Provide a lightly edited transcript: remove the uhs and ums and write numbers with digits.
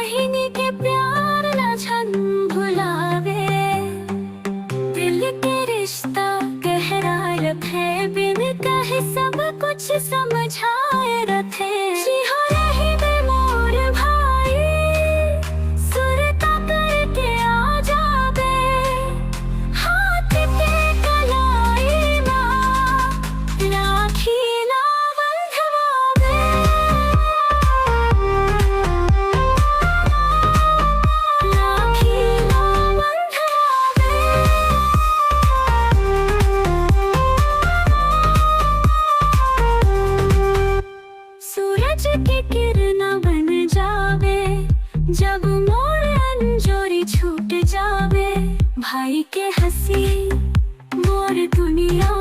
बहिनी के प्यार ना छन भुलावे। दिल के रिश्ता गहरा रखे, बिन कहे सब कुछ समझाए रखे। जी हो रही बे मोर भाई, सुरता करके आ जाबे। हाथ पे कलाई माँ, राखी ना बंधवावे। राखी ना बंधवावे। सूरज की किरणा बन जावे, जब मोर अंजोरी छूट जावे। भाई के हंसी मोर दुनिया